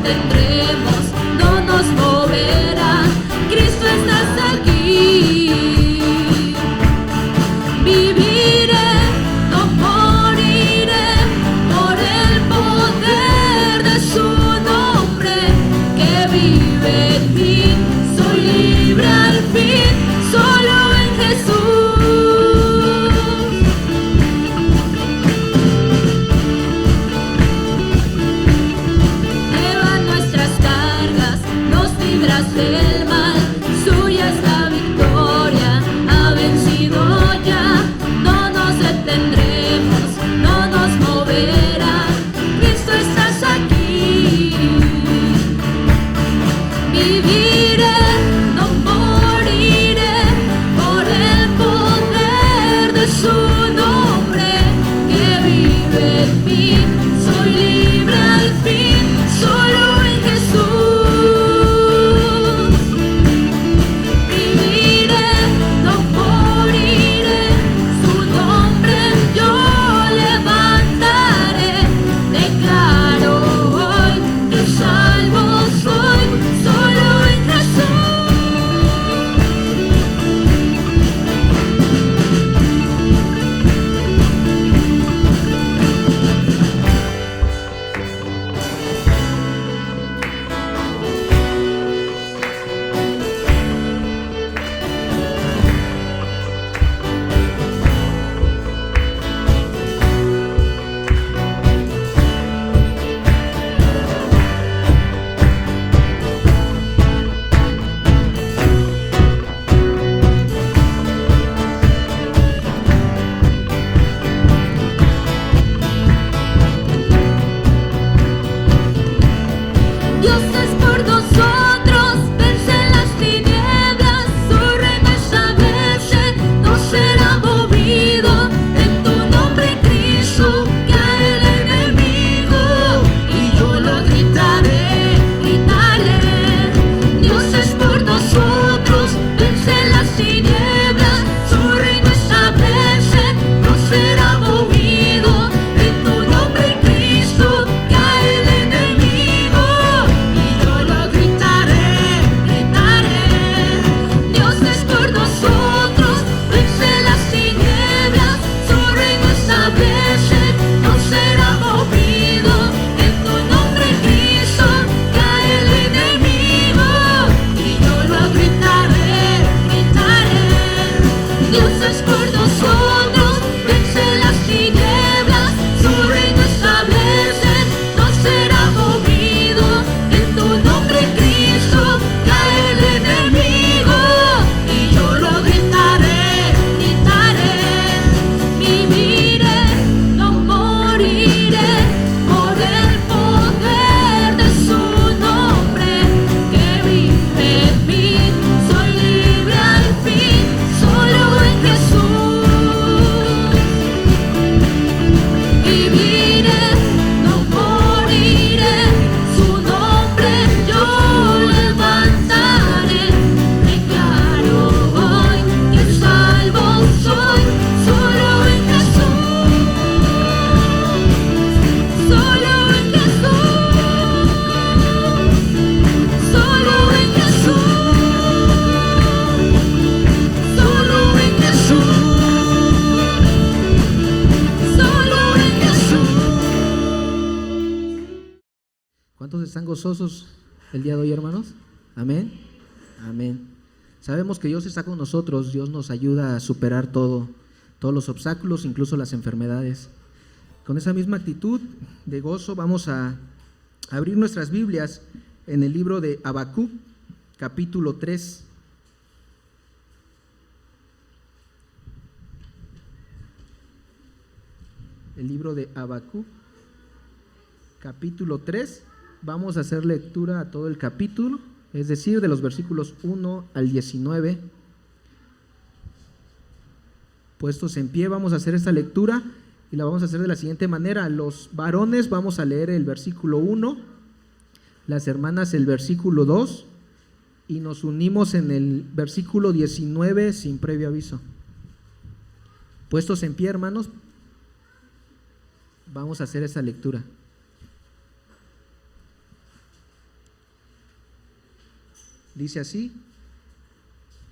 detendremos, no nos moverá. Cristo estás aquí. Viviré, no moriré, por el poder de su nombre que vive en mí. Soy libre al fin, solo en Jesús. Lleva nuestras cargas, nos libras del mal. Suya es la victoria, ha vencido ya. No nos detendremos, no nos moverá. Cristo estás aquí. Viviré, no moriré, por el poder de su nombre que vive en mí. Soy libre al fin, solo en Jesús. Viviré, no moriré, su nombre yo levantaré. Declaro hoy que salvo soy, solo en Jesús. Dios es por nosotros, vence las tinieblas, su reino establece, no será movido. En tu nombre, Cristo, cae el enemigo, y yo lo gritaré, gritaré. Dios es por nosotros, vence las tinieblas, su reino establece, no será movido. En tu nombre, Cristo, cae el enemigo, y yo lo gritaré, gritaré. Dios es por nosotros, vence las tinieblas, su reino establece, no será movido. En tu nombre, Cristo, cae el enemigo, y yo lo gritaré, gritaré. Dios es por nosotros, vence las tinieblas, su reino establece, no será movido. En tu nombre, Cristo, cae el enemigo, y yo lo gritaré, gritaré. Viviré, no moriré, por el poder de su nombre que vive en mí. Soy libre al fin, solo en Jesús. Viviré, no moriré, su nombre yo levantaré. Declaro hoy que salvo soy, solo en Jesús. Solo en Jesús. Solo en Jesús. Solo en Jesús. Solo en Jesús. ¿Cuántos están gozosos el día de hoy, hermanos? Amén. Amén. Sabemos que Dios está con nosotros, Dios nos ayuda a superar todos los obstáculos, incluso las enfermedades. Con esa misma actitud de gozo vamos a abrir nuestras Biblias en el libro de Habacuc, capítulo 3. El libro de Habacuc, capítulo 3. Vamos a hacer lectura a todo el capítulo, es decir, de los versículos 1 al 19. Puestos en pie, vamos a hacer esta lectura y la vamos a hacer de la siguiente manera. Los varones vamos a leer el versículo 1, las hermanas el versículo 2 y nos unimos en el versículo 19 sin previo aviso. Puestos en pie, hermanos, vamos a hacer esta lectura. Dice así: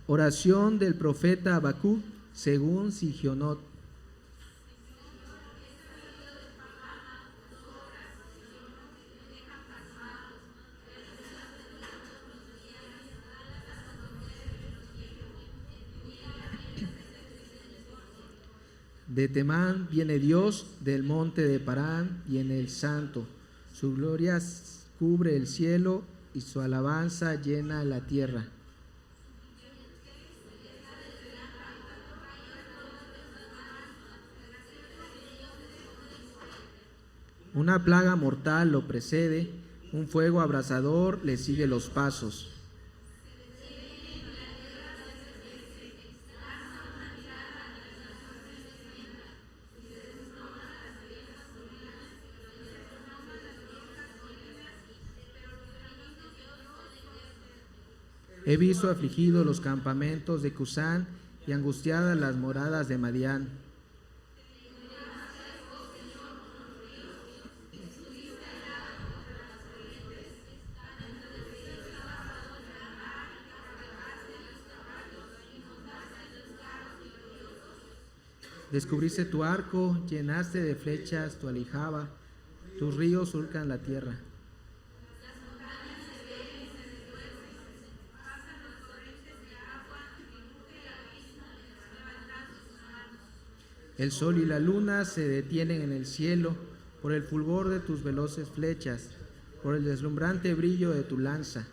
oración del profeta Habacuc según Sigionot. De Temán viene Dios, del monte de Parán viene el Santo. Su gloria cubre el cielo y su alabanza llena la tierra. Una plaga mortal lo precede, un fuego abrasador le sigue los pasos. He visto afligidos los campamentos de Cusán y angustiadas las moradas de Madián. Descubriste tu arco, llenaste de flechas tu aljaba, tus ríos surcan la tierra. El sol y la luna se detienen en el cielo por el fulgor de tus veloces flechas, por el deslumbrante brillo de tu lanza.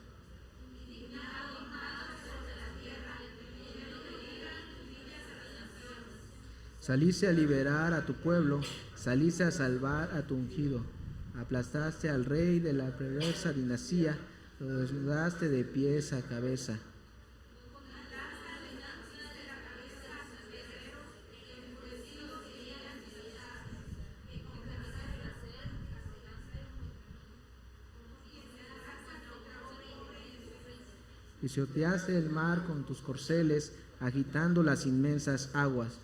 Saliste a liberar a tu pueblo, saliste a salvar a tu ungido, aplastaste al rey de la perversa dinastía, lo desnudaste de pies a cabeza. Pisoteaste el mar con tus corceles, agitando las inmensas aguas.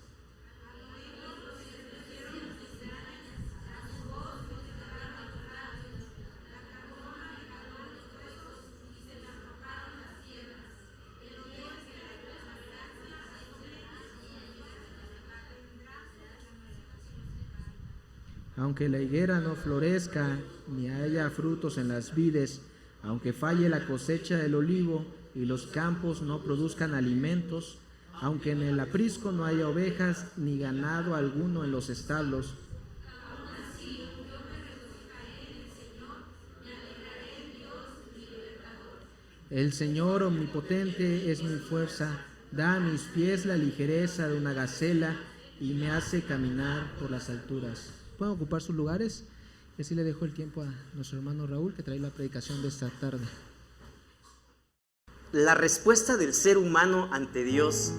Aunque la higuera no florezca, ni haya frutos en las vides, aunque falle la cosecha del olivo y los campos no produzcan alimentos, aunque en el aprisco no haya ovejas ni ganado alguno en los establos. El Señor omnipotente es mi fuerza, da a mis pies la ligereza de una gacela y me hace caminar por las alturas. ¿Pueden ocupar sus lugares? Y así le dejo el tiempo a nuestro hermano Raúl, que trae la predicación de esta tarde. La respuesta del ser humano ante Dios.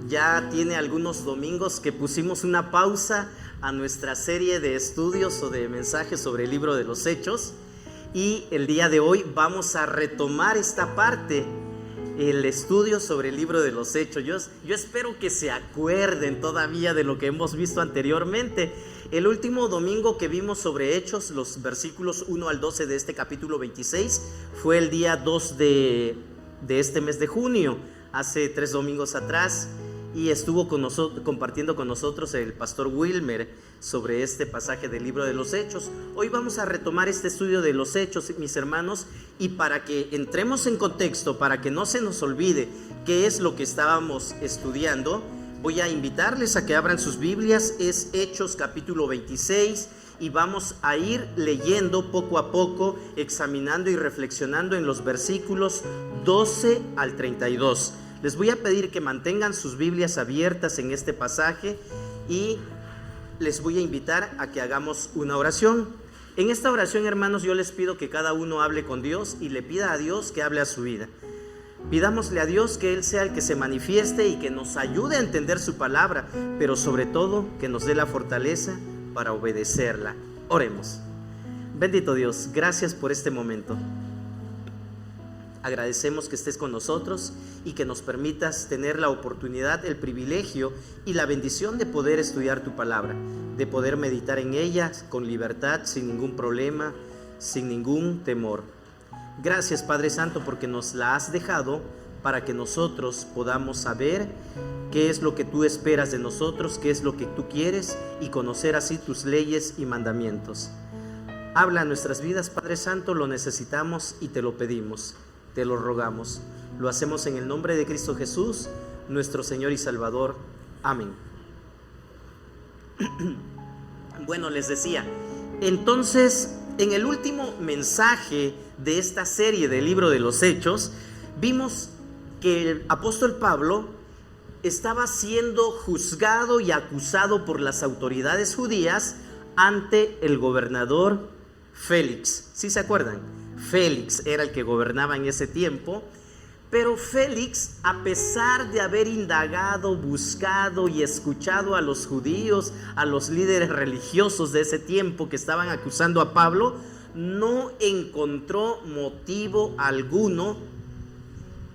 Ya tiene algunos domingos que pusimos una pausa a nuestra serie de estudios o de mensajes sobre el libro de los Hechos, y el día de hoy vamos a retomar esta parte, el estudio sobre el libro de los Hechos. Yo espero que se acuerden todavía de lo que hemos visto anteriormente. El último domingo que vimos sobre Hechos, los versículos 1 al 12 de este capítulo 26, fue el día 2 de este mes de junio, hace 3 domingos atrás, y estuvo compartiendo con nosotros el pastor Wilmer sobre este pasaje del libro de los Hechos. Hoy vamos a retomar este estudio de los Hechos, mis hermanos, y para que entremos en contexto, para que no se nos olvide qué es lo que estábamos estudiando, voy a invitarles a que abran sus Biblias. Es Hechos capítulo 26, y vamos a ir leyendo poco a poco, examinando y reflexionando en los versículos 12 al 32. Les voy a pedir que mantengan sus Biblias abiertas en este pasaje, y les voy a invitar a que hagamos una oración. En esta oración, hermanos, yo les pido que cada uno hable con Dios y le pida a Dios que hable a su vida. Pidámosle a Dios que Él sea el que se manifieste y que nos ayude a entender su palabra, pero sobre todo que nos dé la fortaleza para obedecerla. Oremos. Bendito Dios, gracias por este momento. Agradecemos que estés con nosotros y que nos permitas tener la oportunidad, el privilegio y la bendición de poder estudiar tu palabra, de poder meditar en ella con libertad, sin ningún problema, sin ningún temor. Gracias, Padre Santo, porque nos la has dejado para que nosotros podamos saber qué es lo que tú esperas de nosotros, qué es lo que tú quieres, y conocer así tus leyes y mandamientos. Habla en nuestras vidas, Padre Santo, lo necesitamos y te lo pedimos, te lo rogamos. Lo hacemos en el nombre de Cristo Jesús, nuestro Señor y Salvador. Amén. Bueno, les decía, entonces, en el último mensaje de esta serie del libro de los Hechos, vimos que el apóstol Pablo estaba siendo juzgado y acusado por las autoridades judías ante el gobernador Félix. ¿Sí se acuerdan? Félix era el que gobernaba en ese tiempo. Pero Félix, a pesar de haber indagado, buscado y escuchado a los judíos, a los líderes religiosos de ese tiempo que estaban acusando a Pablo, no encontró motivo alguno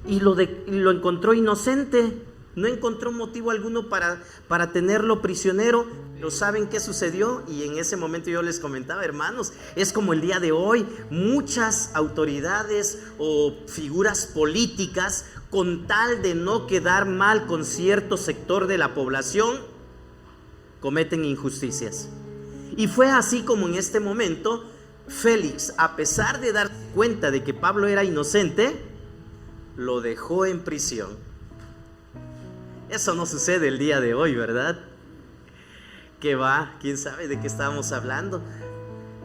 y lo encontró inocente. No encontró motivo alguno para tenerlo prisionero. Pero ¿saben qué sucedió? Y en ese momento yo les comentaba, hermanos, es como el día de hoy. Muchas autoridades o figuras políticas, con tal de no quedar mal con cierto sector de la población, cometen injusticias. Y fue así como en este momento Félix, a pesar de dar cuenta de que Pablo era inocente, lo dejó en prisión. Eso no sucede el día de hoy, ¿verdad? ¿Qué va? ¿Quién sabe de qué estábamos hablando?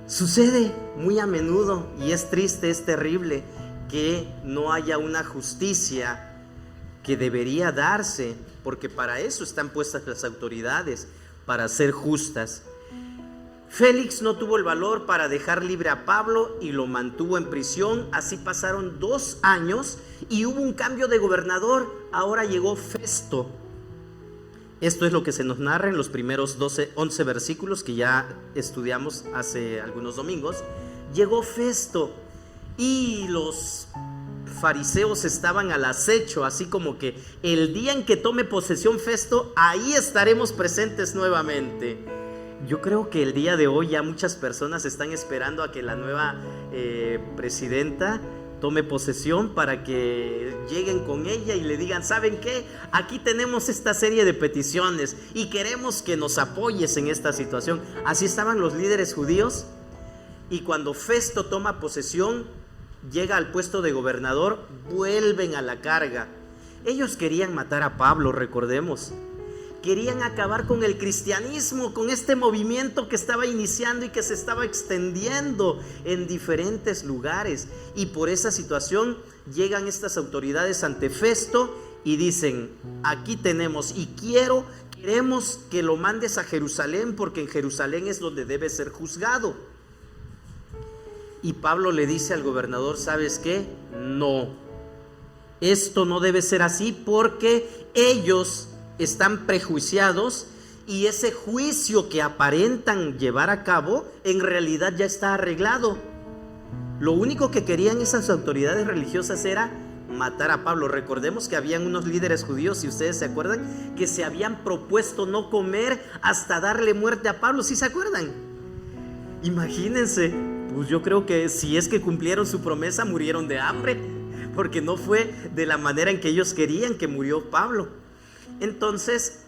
Sucede muy a menudo y es triste, es terrible que no haya una justicia que debería darse, porque para eso están puestas las autoridades, para ser justas. Félix no tuvo el valor para dejar libre a Pablo y lo mantuvo en prisión. Así pasaron 2 años y hubo un cambio de gobernador. Ahora llegó Festo. Esto es lo que se nos narra en los primeros 11 versículos que ya estudiamos hace algunos domingos. Llegó Festo y los fariseos estaban al acecho, así como que el día en que tome posesión Festo, ahí estaremos presentes nuevamente. Yo creo que el día de hoy ya muchas personas están esperando a que la nueva presidenta tome posesión para que lleguen con ella y le digan: ¿saben qué? Aquí tenemos esta serie de peticiones y queremos que nos apoyes en esta situación. Así estaban los líderes judíos, y cuando Festo toma posesión, llega al puesto de gobernador, vuelven a la carga. Ellos querían matar a Pablo, recordemos. Querían acabar con el cristianismo, con este movimiento que estaba iniciando y que se estaba extendiendo en diferentes lugares. Y por esa situación llegan estas autoridades ante Festo y dicen: aquí tenemos y queremos que lo mandes a Jerusalén, porque en Jerusalén es donde debe ser juzgado. Y Pablo le dice al gobernador: ¿sabes qué? No, esto no debe ser así, porque ellos están prejuiciados y ese juicio que aparentan llevar a cabo en realidad ya está arreglado. Lo único que querían esas autoridades religiosas era matar a Pablo. Recordemos que habían unos líderes judíos, si ustedes se acuerdan, que se habían propuesto no comer hasta darle muerte a Pablo. ¿Sí se acuerdan? Imagínense, pues yo creo que si es que cumplieron su promesa, murieron de hambre, porque no fue de la manera en que ellos querían que murió Pablo. Entonces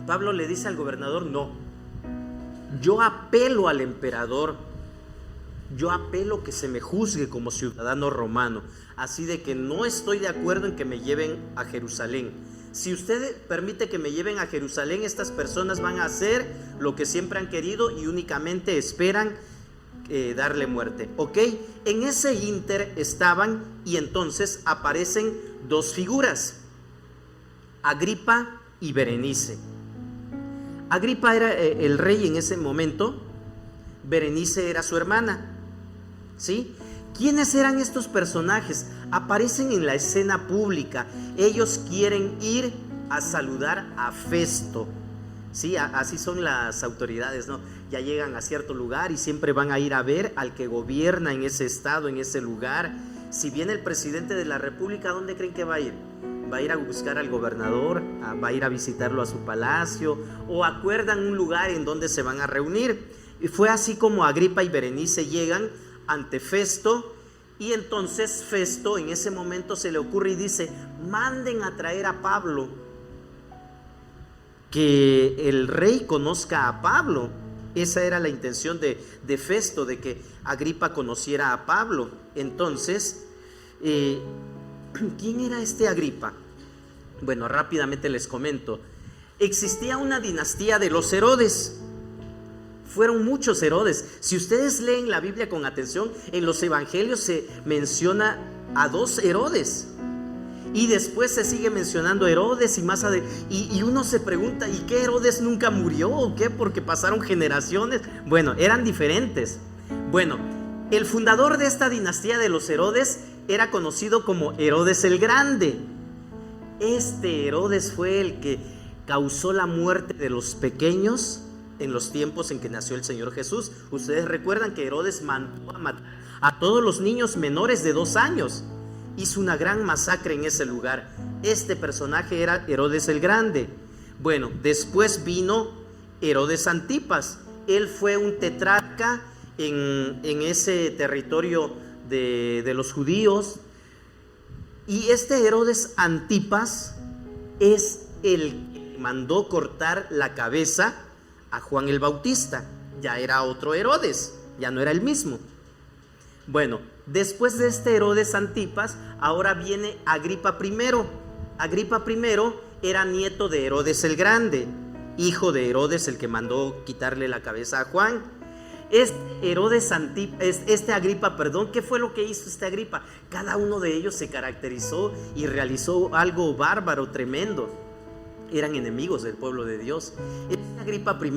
Pablo le dice al gobernador: no, yo apelo al emperador, yo apelo que se me juzgue como ciudadano romano, así de que no estoy de acuerdo en que me lleven a Jerusalén. Si usted permite que me lleven a Jerusalén, estas personas van a hacer lo que siempre han querido y únicamente esperan darle muerte. ¿Ok? En ese ínter estaban, y entonces aparecen 2 figuras: Agripa y Berenice. Agripa era el rey en ese momento, Berenice era su hermana. ¿Sí? ¿Quiénes eran estos personajes? Aparecen en la escena pública. Ellos quieren ir a saludar a Festo. Sí, así son las autoridades, ¿no? Ya llegan a cierto lugar y siempre van a ir a ver al que gobierna en ese estado, en ese lugar. Si viene el presidente de la república, ¿a dónde creen que va a ir? Va a ir a buscar al gobernador, va a ir a visitarlo a su palacio, o acuerdan un lugar en donde se van a reunir. Y fue así como Agripa y Berenice llegan ante Festo Y entonces Festo en ese momento se le ocurre y dice: manden a traer a Pablo, que el rey conozca a Pablo. Esa era la intención de Festo, de que Agripa conociera a Pablo. Entonces, ¿quién era este Agripa? Bueno, rápidamente les comento. Existía una dinastía de los Herodes. Fueron muchos Herodes. Si ustedes leen la Biblia con atención, en los evangelios se menciona a 2 Herodes. Y después se sigue mencionando Herodes y más adelante. Y uno se pregunta: ¿y qué, Herodes nunca murió o qué? Porque pasaron generaciones. Bueno, eran diferentes. Bueno, el fundador de esta dinastía de los Herodes era conocido como Herodes el Grande. Este Herodes fue el que causó la muerte de los pequeños en los tiempos en que nació el Señor Jesús. Ustedes recuerdan que Herodes mandó a matar a todos los niños menores de 2 años. Hizo una gran masacre en ese lugar. Este personaje era Herodes el Grande. Bueno, después vino Herodes Antipas. Él fue un tetrarca en ese territorio de los judíos. Y este Herodes Antipas es el que mandó cortar la cabeza a Juan el Bautista. Ya era otro Herodes, ya no era el mismo. Bueno, después de este Herodes Antipas, ahora viene Agripa I. Agripa I era nieto de Herodes el Grande, hijo de Herodes, el que mandó quitarle la cabeza a Juan. Este Agripa, ¿qué fue lo que hizo este Agripa? Cada uno de ellos se caracterizó y realizó algo bárbaro, tremendo. Eran enemigos del pueblo de Dios. Este Agripa I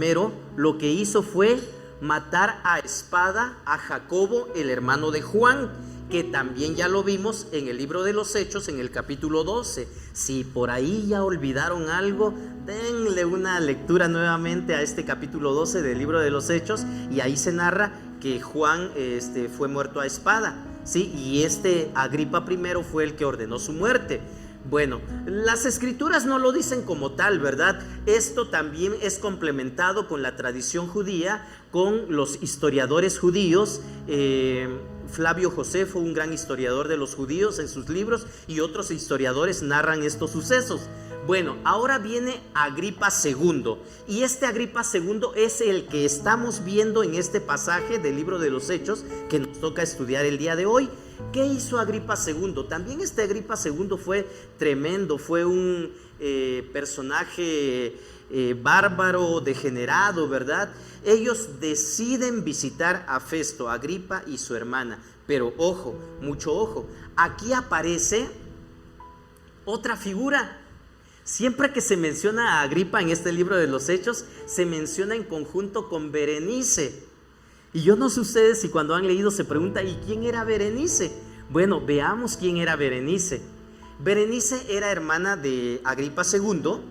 lo que hizo fue matar a espada a Jacobo, el hermano de Juan, que también ya lo vimos en el libro de los Hechos, en el capítulo 12. Si por ahí ya olvidaron algo, denle una lectura nuevamente a este capítulo 12 del libro de los Hechos, y ahí se narra que Juan fue muerto a espada, ¿sí? Y este Agripa I fue el que ordenó su muerte. Bueno, las escrituras no lo dicen como tal, ¿verdad? Esto también es complementado con la tradición judía, con los historiadores judíos. Flavio Josefo, un gran historiador de los judíos, en sus libros, y otros historiadores narran estos sucesos. Bueno, ahora viene Agripa II, y este Agripa II es el que estamos viendo en este pasaje del libro de los Hechos que nos toca estudiar el día de hoy. ¿Qué hizo Agripa II? También este Agripa II fue tremendo, fue un personaje bárbaro, degenerado, ¿verdad? Ellos deciden visitar a Festo, Agripa y su hermana. Pero ojo, mucho ojo, aquí aparece otra figura. Siempre que se menciona a Agripa en este libro de los Hechos, se menciona en conjunto con Berenice. Y yo no sé ustedes si cuando han leído se preguntan: ¿y quién era Berenice? Bueno, veamos quién era Berenice. Berenice era hermana de Agripa II,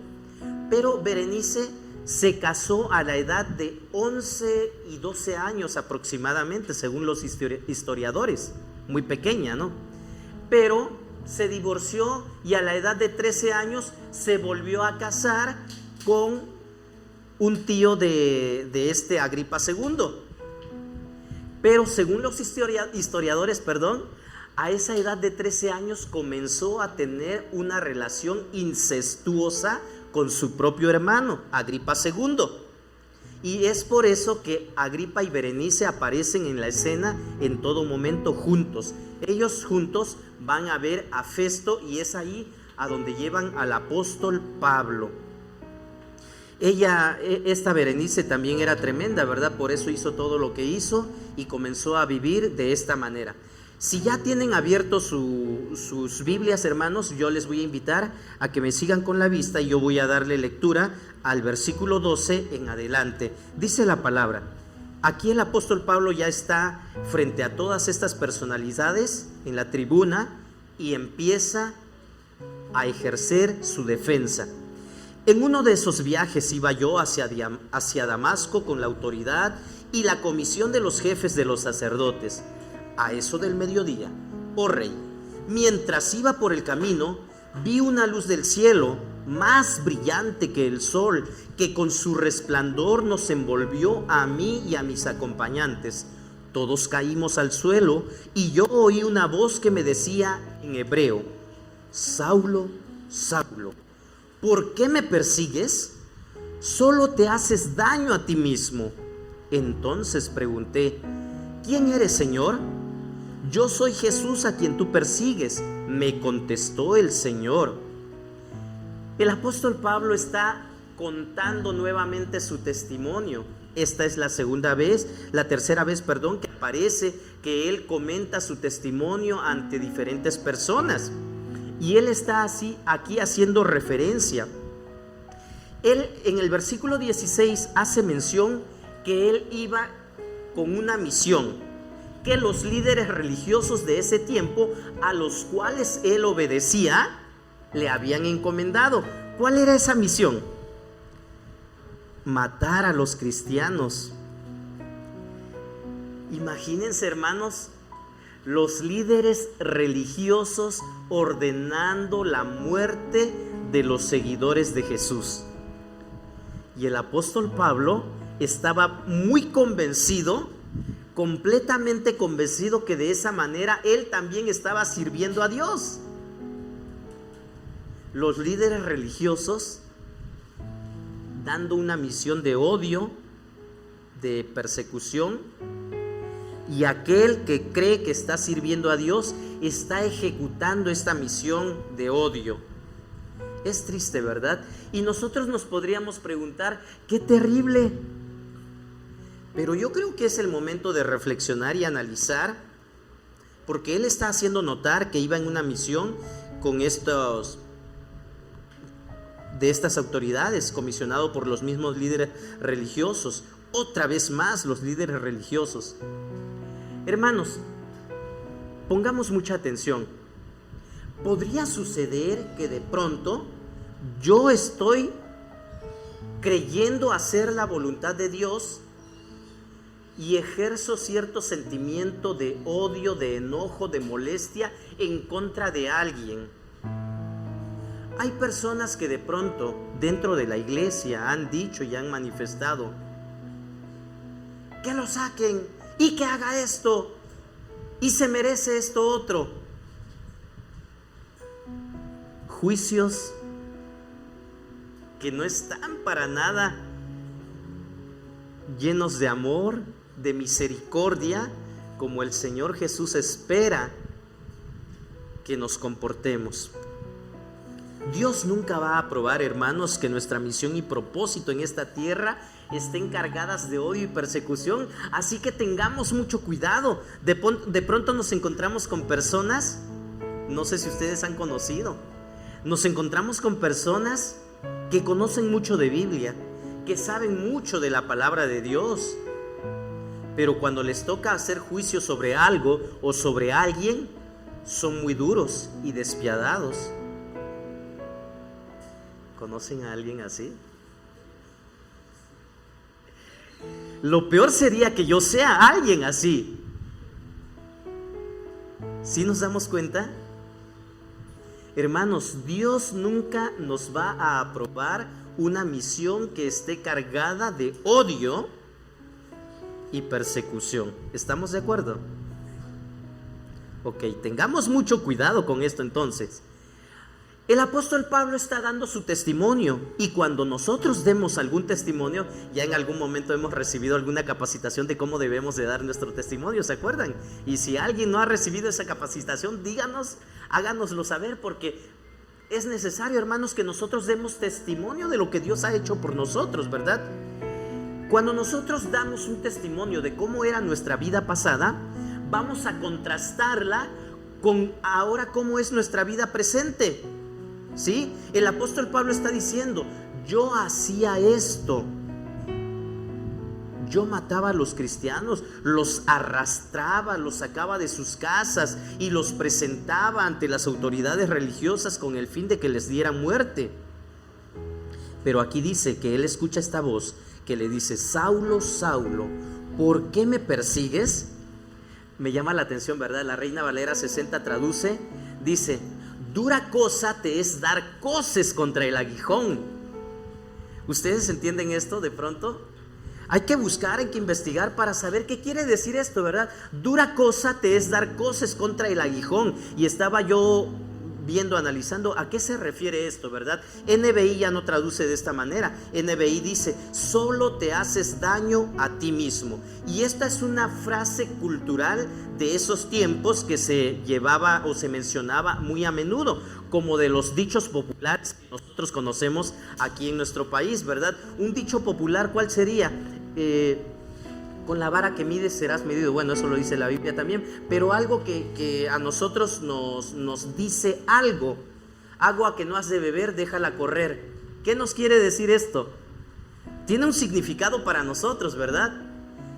pero Berenice se casó a la edad de 11 y 12 años aproximadamente, según los historiadores. Muy pequeña, ¿no? Pero se divorció y a la edad de 13 años se volvió a casar con un tío de este Agripa II. Pero según los historiadores, a esa edad de 13 años comenzó a tener una relación incestuosa con su propio hermano, Agripa II. Y es por eso que Agripa y Berenice aparecen en la escena en todo momento juntos. Ellos juntos van a ver a Festo, y es ahí a donde llevan al apóstol Pablo. Esta Berenice también era tremenda, ¿verdad? Por eso hizo todo lo que hizo y comenzó a vivir de esta manera. Si ya tienen abiertos sus Biblias, hermanos, yo les voy a invitar a que me sigan con la vista, y yo voy a darle lectura al versículo 12 en adelante. Dice la palabra: aquí el apóstol Pablo ya está frente a todas estas personalidades en la tribuna y empieza a ejercer su defensa. En uno de esos viajes iba yo hacia Damasco con la autoridad y la comisión de los jefes de los sacerdotes. A eso del mediodía, oh rey, mientras iba por el camino, vi una luz del cielo más brillante que el sol, que con su resplandor nos envolvió a mí y a mis acompañantes. Todos caímos al suelo y yo oí una voz que me decía en hebreo: Saulo, Saulo, ¿por qué me persigues? Solo te haces daño a ti mismo. Entonces pregunté: ¿quién eres, Señor? Yo soy Jesús a quien tú persigues, me contestó el Señor. El apóstol Pablo está contando nuevamente su testimonio. Esta es la tercera vez, que aparece que él comenta su testimonio ante diferentes personas. Y él está aquí haciendo referencia. Él en el versículo 16 hace mención que él iba con una misión, que los líderes religiosos de ese tiempo, a los cuales él obedecía, le habían encomendado. ¿Cuál era esa misión? Matar a los cristianos. Imagínense, hermanos, los líderes religiosos ordenando la muerte de los seguidores de Jesús. Y el apóstol Pablo estaba muy convencido, completamente convencido, que de esa manera él también estaba sirviendo a Dios. Los líderes religiosos dando una misión de odio, de persecución, y aquel que cree que está sirviendo a Dios está ejecutando esta misión de odio. Es triste, ¿verdad? Y nosotros nos podríamos preguntar: ¡qué terrible! Pero yo creo que es el momento de reflexionar y analizar, porque él está haciendo notar que iba en una misión con de estas autoridades, comisionado por los mismos líderes religiosos. Otra vez más, los líderes religiosos. Hermanos, pongamos mucha atención. Podría suceder que de pronto yo estoy creyendo hacer la voluntad de Dios y ejerzo cierto sentimiento de odio, de enojo, de molestia en contra de alguien. Hay personas que de pronto dentro de la iglesia han dicho y han manifestado: que lo saquen y que haga esto y se merece esto otro. Juicios que no están para nada llenos de amor, de misericordia, como el Señor Jesús espera que nos comportemos. Dios nunca va a aprobar, hermanos, que nuestra misión y propósito en esta tierra estén cargadas de odio y persecución. Así que tengamos mucho cuidado. De pronto nos encontramos con personas, no sé si ustedes han conocido, nos encontramos con personas que conocen mucho de Biblia, que saben mucho de la palabra de Dios, pero cuando les toca hacer juicio sobre algo o sobre alguien, son muy duros y despiadados. ¿Conocen a alguien así? Lo peor sería que yo sea alguien así. ¿Sí nos damos cuenta? Hermanos, Dios nunca nos va a aprobar una misión que esté cargada de odio y persecución. ¿Estamos de acuerdo? Ok, tengamos mucho cuidado con esto entonces. El apóstol Pablo está dando su testimonio, y cuando nosotros demos algún testimonio, ya en algún momento hemos recibido alguna capacitación de cómo debemos de dar nuestro testimonio, ¿se acuerdan? Y si alguien no ha recibido esa capacitación, díganos, háganoslo saber, porque es necesario, hermanos, que nosotros demos testimonio de lo que Dios ha hecho por nosotros, ¿verdad? Cuando nosotros damos un testimonio de cómo era nuestra vida pasada, vamos a contrastarla con ahora cómo es nuestra vida presente. ¿Sí? El apóstol Pablo está diciendo: yo hacía esto, yo mataba a los cristianos, los arrastraba, los sacaba de sus casas y los presentaba ante las autoridades religiosas con el fin de que les dieran muerte. Pero aquí dice que él escucha esta voz que le dice: Saulo, Saulo, ¿por qué me persigues? Me llama la atención, ¿verdad? La Reina Valera 60 traduce, dice: dura cosa te es dar coces contra el aguijón. ¿Ustedes entienden esto de pronto? Hay que buscar, hay que investigar para saber qué quiere decir esto, ¿verdad? Dura cosa te es dar coces contra el aguijón. Y estaba yo viendo, analizando a qué se refiere esto, ¿verdad? NBI ya no traduce de esta manera. NBI dice: solo te haces daño a ti mismo. Y esta es una frase cultural de esos tiempos que se llevaba o se mencionaba muy a menudo, como de los dichos populares que nosotros conocemos aquí en nuestro país, ¿verdad? Un dicho popular, ¿cuál sería? Con la vara que mides serás medido. Bueno, eso lo dice la Biblia también, pero algo que a nosotros nos dice algo: agua que no has de beber, déjala correr. ¿Qué nos quiere decir esto? Tiene un significado para nosotros, ¿verdad?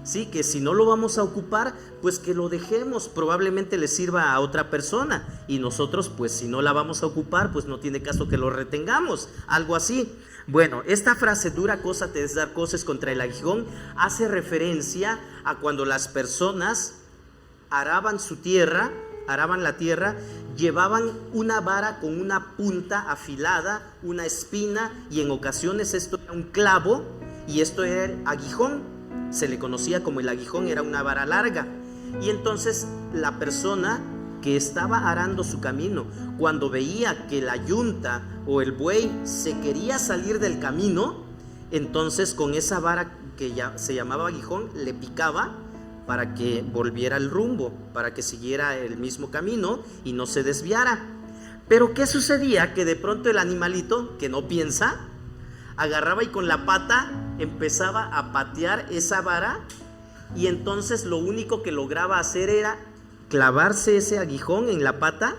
Sí, que si no lo vamos a ocupar, pues que lo dejemos, probablemente le sirva a otra persona, y nosotros, pues si no la vamos a ocupar, pues no tiene caso que lo retengamos, algo así. Bueno, esta frase, dura cosa te es dar coces contra el aguijón, hace referencia a cuando las personas araban la tierra, llevaban una vara con una punta afilada, una espina, y en ocasiones esto era un clavo, y esto era el aguijón. Se le conocía como el aguijón, era una vara larga. Y entonces la persona que estaba arando su camino, cuando veía que la yunta o el buey se quería salir del camino, entonces con esa vara que ya se llamaba aguijón, le picaba para que volviera el rumbo, para que siguiera el mismo camino y no se desviara. Pero ¿qué sucedía? Que de pronto el animalito, que no piensa, agarraba y con la pata empezaba a patear esa vara, y entonces lo único que lograba hacer era clavarse ese aguijón en la pata,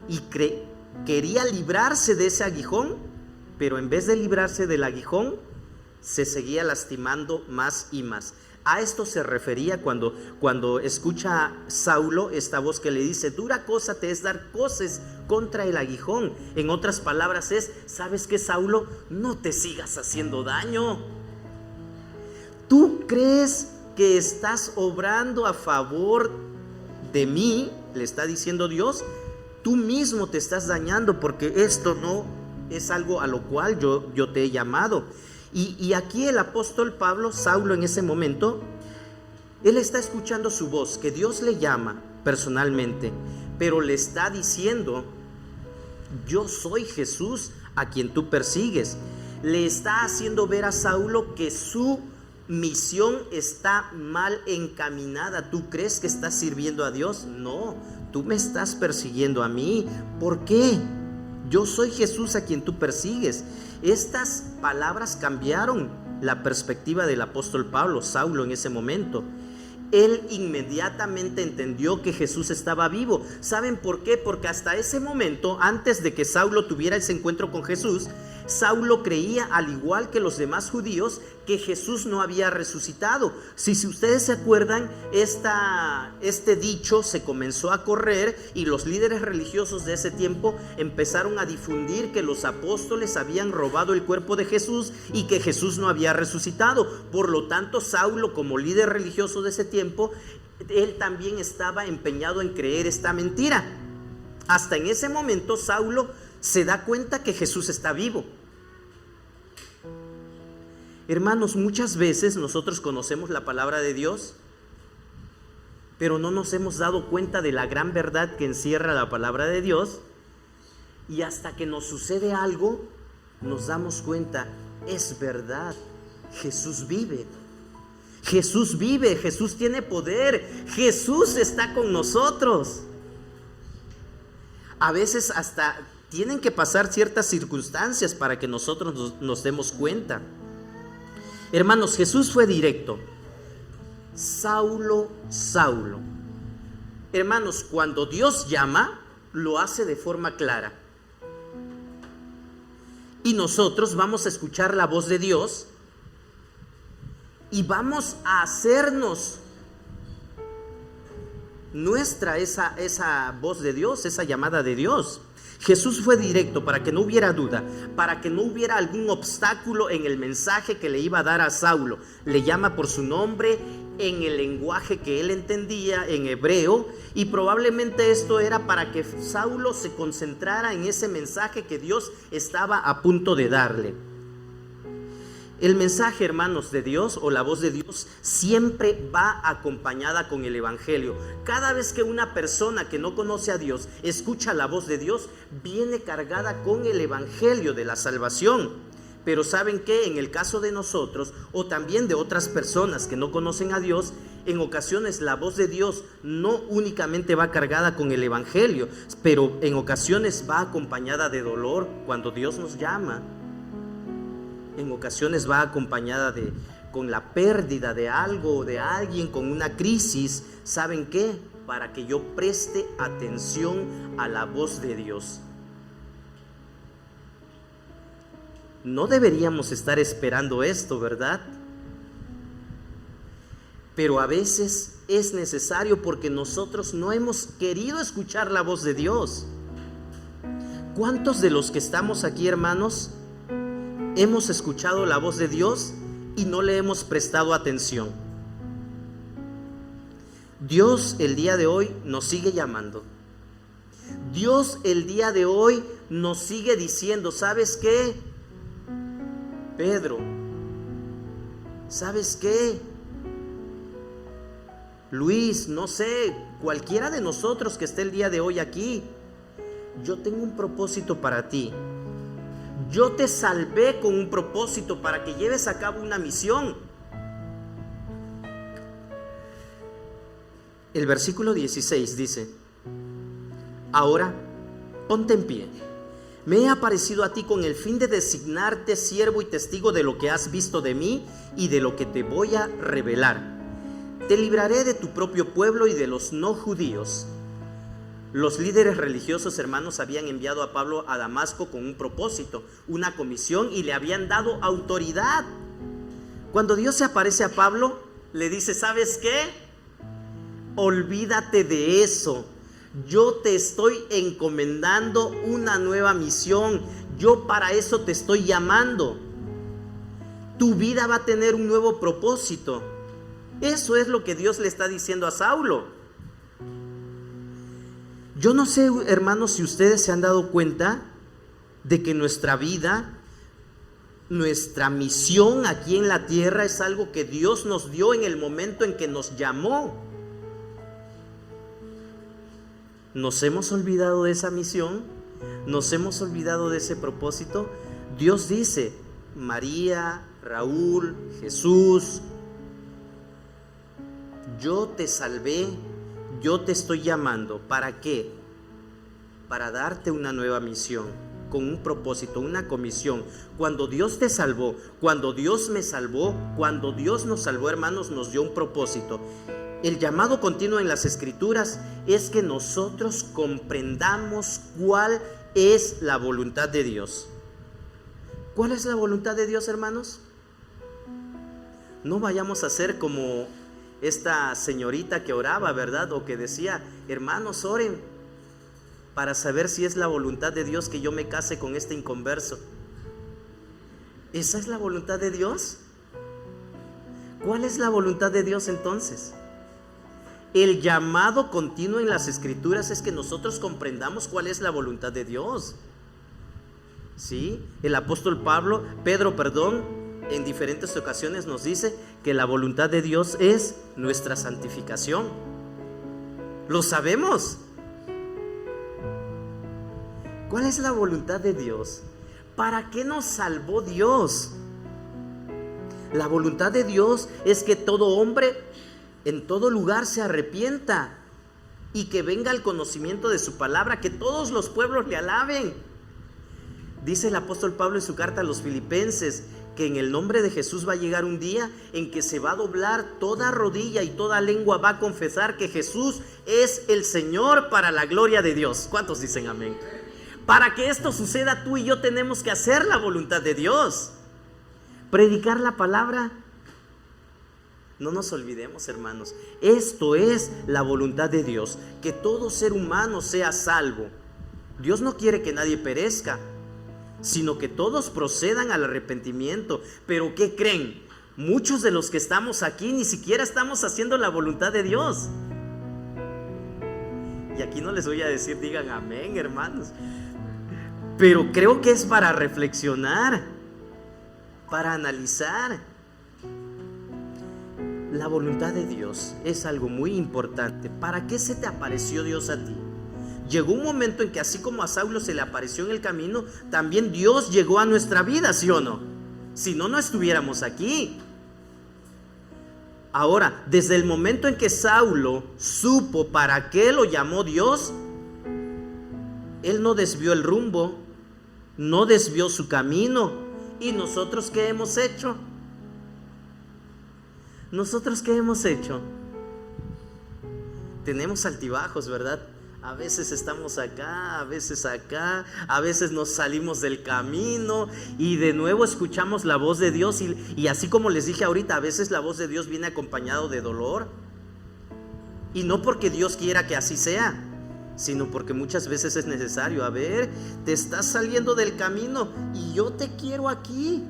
y quería librarse de ese aguijón, pero en vez de librarse del aguijón, se seguía lastimando más y más. A esto se refería cuando escucha Saulo esta voz que le dice: dura cosa te es dar coces contra el aguijón. En otras palabras es: ¿sabes qué, Saulo? No te sigas haciendo daño. ¿Tú crees que estás obrando a favor de mí? Le está diciendo Dios. Tú mismo te estás dañando, porque esto no es algo a lo cual yo te he llamado. Y aquí el apóstol Pablo, Saulo en ese momento, él está escuchando su voz, que Dios le llama personalmente, pero le está diciendo: yo soy Jesús a quien tú persigues. Le está haciendo ver a Saulo que su misión está mal encaminada. ¿Tú crees que estás sirviendo a Dios? No, tú me estás persiguiendo a mí. ¿Por qué? Yo soy Jesús a quien tú persigues. Estas palabras cambiaron la perspectiva del apóstol Pablo, Saulo, en ese momento. Él inmediatamente entendió que Jesús estaba vivo. ¿Saben por qué? Porque hasta ese momento, antes de que Saulo tuviera ese encuentro con Jesús, Saulo creía, al igual que los demás judíos, que Jesús no había resucitado. Si ustedes se acuerdan, este dicho se comenzó a correr, y los líderes religiosos de ese tiempo empezaron a difundir que los apóstoles habían robado el cuerpo de Jesús y que Jesús no había resucitado. Por lo tanto, Saulo, como líder religioso de ese tiempo, él también estaba empeñado en creer esta mentira. Hasta en ese momento Saulo se da cuenta que Jesús está vivo. Hermanos, muchas veces nosotros conocemos la palabra de Dios, pero no nos hemos dado cuenta de la gran verdad que encierra la palabra de Dios, y hasta que nos sucede algo nos damos cuenta: es verdad, Jesús vive. Jesús vive, Jesús tiene poder, Jesús está con nosotros. A veces hasta tienen que pasar ciertas circunstancias para que nosotros nos demos cuenta. Hermanos, Jesús fue directo: Saulo, Saulo. Hermanos, cuando Dios llama, lo hace de forma clara. Y nosotros vamos a escuchar la voz de Dios y vamos a hacernos nuestra esa voz de Dios, esa llamada de Dios. Jesús fue directo para que no hubiera duda, para que no hubiera algún obstáculo en el mensaje que le iba a dar a Saulo. Le llama por su nombre en el lenguaje que él entendía, en hebreo, y probablemente esto era para que Saulo se concentrara en ese mensaje que Dios estaba a punto de darle. El mensaje, hermanos, de Dios o la voz de Dios siempre va acompañada con el evangelio. Cada vez que una persona que no conoce a Dios escucha la voz de Dios, viene cargada con el evangelio de la salvación. Pero ¿saben qué? En el caso de nosotros o también de otras personas que no conocen a Dios, en ocasiones la voz de Dios no únicamente va cargada con el evangelio, pero en ocasiones va acompañada de dolor cuando Dios nos llama. En ocasiones va acompañada con la pérdida de algo o de alguien, con una crisis. ¿Saben qué? Para que yo preste atención a la voz de Dios. No deberíamos estar esperando esto, ¿verdad? Pero a veces es necesario porque nosotros no hemos querido escuchar la voz de Dios. ¿Cuántos de los que estamos aquí, hermanos, hemos escuchado la voz de Dios y no le hemos prestado atención? Dios el día de hoy nos sigue llamando. Dios el día de hoy nos sigue diciendo, ¿sabes qué? Pedro, ¿sabes qué? Luis, no sé, cualquiera de nosotros que esté el día de hoy aquí, yo tengo un propósito para ti. Yo te salvé con un propósito para que lleves a cabo una misión. El versículo 16 dice: ahora ponte en pie. Me he aparecido a ti con el fin de designarte siervo y testigo de lo que has visto de mí y de lo que te voy a revelar. Te libraré de tu propio pueblo y de los no judíos. Los líderes religiosos, hermanos, habían enviado a Pablo a Damasco con un propósito, una comisión, y le habían dado autoridad. Cuando Dios se aparece a Pablo, le dice: ¿sabes qué? Olvídate de eso. Yo te estoy encomendando una nueva misión. Yo para eso te estoy llamando. Tu vida va a tener un nuevo propósito. Eso es lo que Dios le está diciendo a Saulo. Yo no sé, hermanos, si ustedes se han dado cuenta de que nuestra vida, nuestra misión aquí en la tierra es algo que Dios nos dio en el momento en que nos llamó. ¿Nos hemos olvidado de esa misión? ¿Nos hemos olvidado de ese propósito? Dios dice: María, Raúl, Jesús, yo te salvé, yo te estoy llamando. ¿Para qué? Para darte una nueva misión, con un propósito, una comisión. Cuando Dios te salvó, cuando Dios me salvó, cuando Dios nos salvó, hermanos, nos dio un propósito. El llamado continuo en las Escrituras es que nosotros comprendamos cuál es la voluntad de Dios. ¿Cuál es la voluntad de Dios, hermanos? No vayamos a ser como esta señorita que oraba, ¿verdad? O que decía: hermanos, oren para saber si es la voluntad de Dios que yo me case con este inconverso. ¿Esa es la voluntad de Dios? ¿Cuál es la voluntad de Dios entonces? El llamado continuo en las Escrituras es que nosotros comprendamos cuál es la voluntad de Dios. ¿Sí? El apóstol Pedro, en diferentes ocasiones nos dice que la voluntad de Dios es nuestra santificación. Lo sabemos. ¿Cuál es la voluntad de Dios? ¿Para qué nos salvó Dios? La voluntad de Dios es que todo hombre en todo lugar se arrepienta y que venga al conocimiento de su palabra, que todos los pueblos le alaben. Dice el apóstol Pablo en su carta a los Filipenses que en el nombre de Jesús va a llegar un día en que se va a doblar toda rodilla y toda lengua va a confesar que Jesús es el Señor, para la gloria de Dios. ¿Cuántos dicen amén? Para que esto suceda, tú y yo tenemos que hacer la voluntad de Dios, predicar la palabra. No nos olvidemos, hermanos, esto es la voluntad de Dios, que todo ser humano sea salvo. Dios no quiere que nadie perezca, sino que todos procedan al arrepentimiento. Pero ¿qué creen? Muchos de los que estamos aquí ni siquiera estamos haciendo la voluntad de Dios. Y aquí no les voy a decir digan amén, hermanos, pero creo que es para reflexionar. para analizar. La voluntad de Dios es algo muy importante. ¿Para qué se te apareció Dios a ti? Llegó un momento en que así como a Saulo se le apareció en el camino, también Dios llegó a nuestra vida, ¿sí o no? Si no, no estuviéramos aquí. Ahora, desde el momento en que Saulo supo para qué lo llamó Dios, él no desvió el rumbo, no desvió su camino. ¿Y nosotros qué hemos hecho? ¿Nosotros qué hemos hecho? Tenemos altibajos, ¿verdad? A veces estamos acá, a veces acá, a veces nos salimos del camino y de nuevo escuchamos la voz de Dios y así como les dije ahorita, a veces la voz de Dios viene acompañado de dolor. Y no porque Dios quiera que así sea, sino porque muchas veces es necesario. A ver, te estás saliendo del camino y yo te quiero aquí.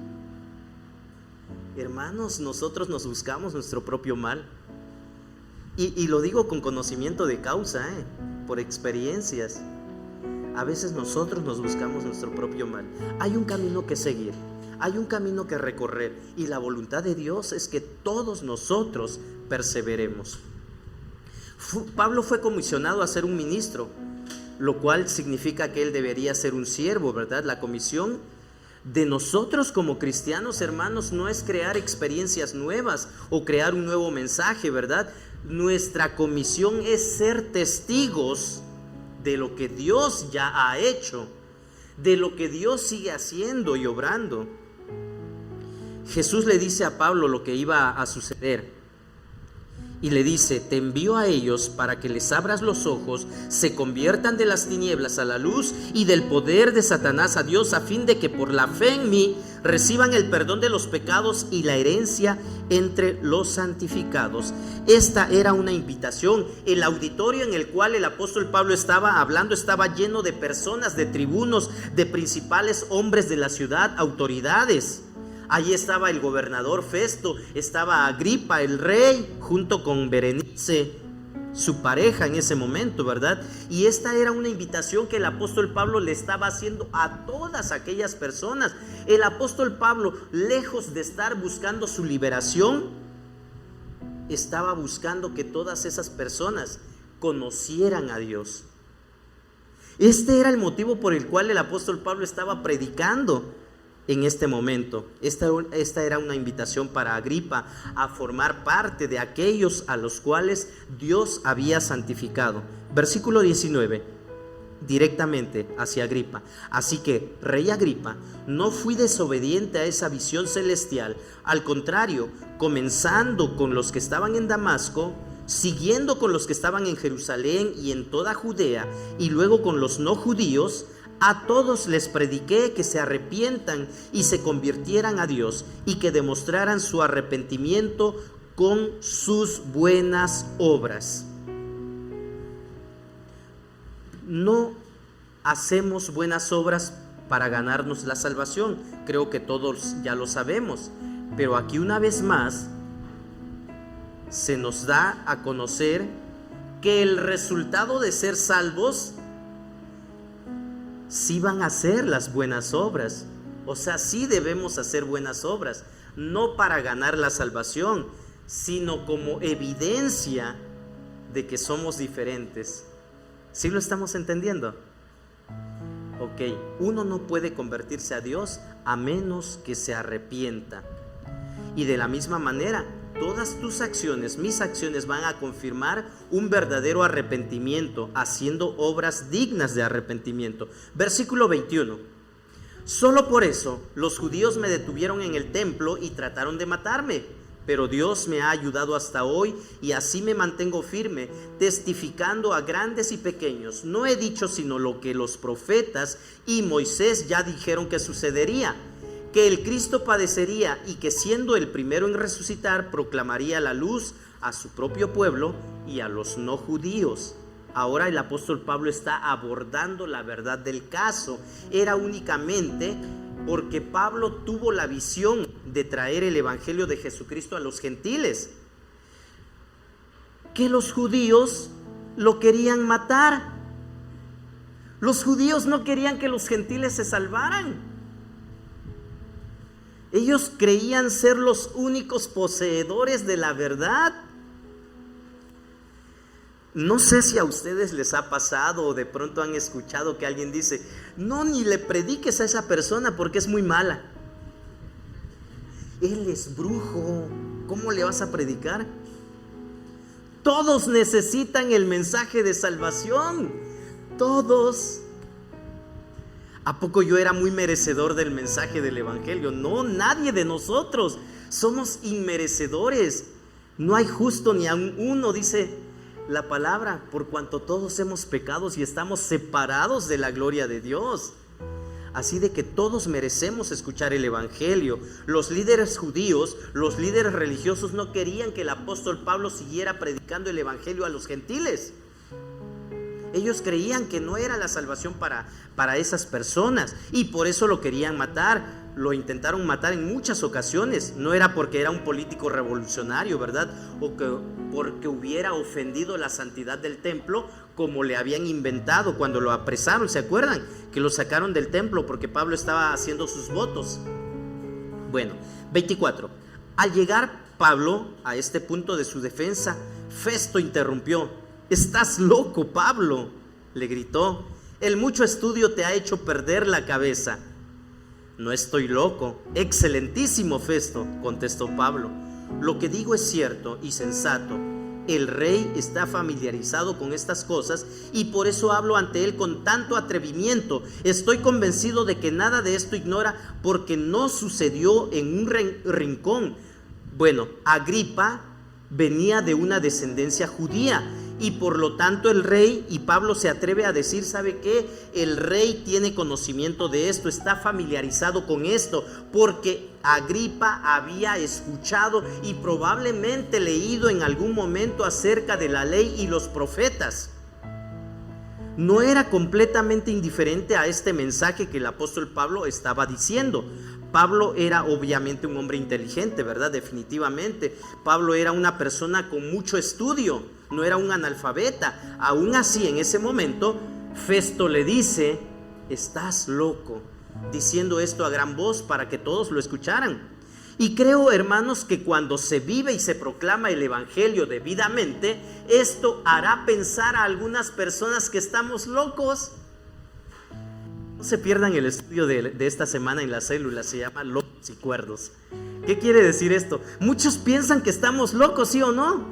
Hermanos, nosotros nos buscamos nuestro propio mal. Y lo digo con conocimiento de causa, por experiencias. A veces nosotros nos buscamos nuestro propio mal. Hay un camino que seguir, hay un camino que recorrer, y la voluntad de Dios es que todos nosotros perseveremos. Pablo fue comisionado a ser un ministro, lo cual significa que él debería ser un siervo, ¿verdad? La comisión de nosotros como cristianos, hermanos, no es crear experiencias nuevas o crear un nuevo mensaje, ¿verdad? Nuestra comisión es ser testigos de lo que Dios ya ha hecho, de lo que Dios sigue haciendo y obrando. Jesús le dice a Pablo lo que iba a suceder. Y le dice: te envío a ellos para que les abras los ojos, se conviertan de las tinieblas a la luz y del poder de Satanás a Dios, a fin de que por la fe en mí reciban el perdón de los pecados y la herencia entre los santificados. Esta era una invitación. El auditorio en el cual el apóstol Pablo estaba hablando estaba lleno de personas, de tribunos, de principales hombres de la ciudad, autoridades. Allí estaba el gobernador Festo, estaba Agripa, el rey, junto con Berenice, su pareja en ese momento, ¿verdad? Y esta era una invitación que el apóstol Pablo le estaba haciendo a todas aquellas personas. El apóstol Pablo, lejos de estar buscando su liberación, estaba buscando que todas esas personas conocieran a Dios. Este era el motivo por el cual el apóstol Pablo estaba predicando en este momento. Esta era una invitación para Agripa a formar parte de aquellos a los cuales Dios había santificado. Versículo 19, directamente hacia Agripa: así que, rey Agripa, no fui desobediente a esa visión celestial. Al contrario, comenzando con los que estaban en Damasco, siguiendo con los que estaban en Jerusalén y en toda Judea, y luego con los no judíos, a todos les prediqué que se arrepientan y se convirtieran a Dios, y que demostraran su arrepentimiento con sus buenas obras. No hacemos buenas obras para ganarnos la salvación. Creo que todos ya lo sabemos. Pero aquí una vez más se nos da a conocer que el resultado de ser salvos sí van a ser las buenas obras. O sea, sí debemos hacer buenas obras, no para ganar la salvación, sino como evidencia de que somos diferentes. ¿Sí lo estamos entendiendo? Ok, uno no puede convertirse a Dios a menos que se arrepienta. Y de la misma manera, todas tus acciones, mis acciones, van a confirmar un verdadero arrepentimiento, haciendo obras dignas de arrepentimiento. Versículo 21. Solo por eso los judíos me detuvieron en el templo y trataron de matarme, pero Dios me ha ayudado hasta hoy y así me mantengo firme, testificando a grandes y pequeños. No he dicho sino lo que los profetas y Moisés ya dijeron que sucedería: que el Cristo padecería y que, siendo el primero en resucitar, proclamaría la luz a su propio pueblo y a los no judíos. Ahora el apóstol Pablo está abordando la verdad del caso. Era únicamente porque Pablo tuvo la visión de traer el evangelio de Jesucristo a los gentiles, que los judíos lo querían matar. Los judíos no querían que los gentiles se salvaran. Ellos creían ser los únicos poseedores de la verdad. No sé si a ustedes les ha pasado o de pronto han escuchado que alguien dice: no, ni le prediques a esa persona porque es muy mala. Él es brujo, ¿cómo le vas a predicar? Todos necesitan el mensaje de salvación, todos. ¿A poco yo era muy merecedor del mensaje del evangelio? No, nadie de nosotros. Somos inmerecedores. No hay justo ni aun uno, dice la palabra, por cuanto todos hemos pecado y estamos separados de la gloria de Dios. Así de que todos merecemos escuchar el evangelio. Los líderes judíos, los líderes religiosos no querían que el apóstol Pablo siguiera predicando el evangelio a los gentiles. Ellos creían que no era la salvación para esas personas y por eso lo querían matar. Lo intentaron matar en muchas ocasiones. No era porque era un político revolucionario, ¿verdad? O que porque hubiera ofendido la santidad del templo, como le habían inventado cuando lo apresaron. ¿Se acuerdan? Que lo sacaron del templo porque Pablo estaba haciendo sus votos. Bueno, 24. Al llegar Pablo a este punto de su defensa, Festo interrumpió: «Estás loco, Pablo», le gritó, «el mucho estudio te ha hecho perder la cabeza». «No estoy loco, excelentísimo Festo», contestó Pablo, «lo que digo es cierto y sensato. El rey está familiarizado con estas cosas y por eso hablo ante él con tanto atrevimiento. Estoy convencido de que nada de esto ignora porque no sucedió en un rincón». Bueno, Agripa venía de una descendencia judía y por lo tanto el rey, y Pablo se atreve a decir: ¿sabe qué? El rey tiene conocimiento de esto, está familiarizado con esto, porque Agripa había escuchado y probablemente leído en algún momento acerca de la ley y los profetas. No era completamente indiferente a este mensaje que el apóstol Pablo estaba diciendo. Pablo era obviamente un hombre inteligente, ¿verdad? Definitivamente. Pablo era una persona con mucho estudio, no era un analfabeta. Aún así, en ese momento, Festo le dice: «Estás loco», diciendo esto a gran voz para que todos lo escucharan. Y creo, hermanos, que cuando se vive y se proclama el evangelio debidamente, esto hará pensar a algunas personas que estamos locos. No se pierdan el estudio de esta semana en la célula, se llama Locos y Cuerdos. ¿Qué quiere decir esto? Muchos piensan que estamos locos, ¿sí o no?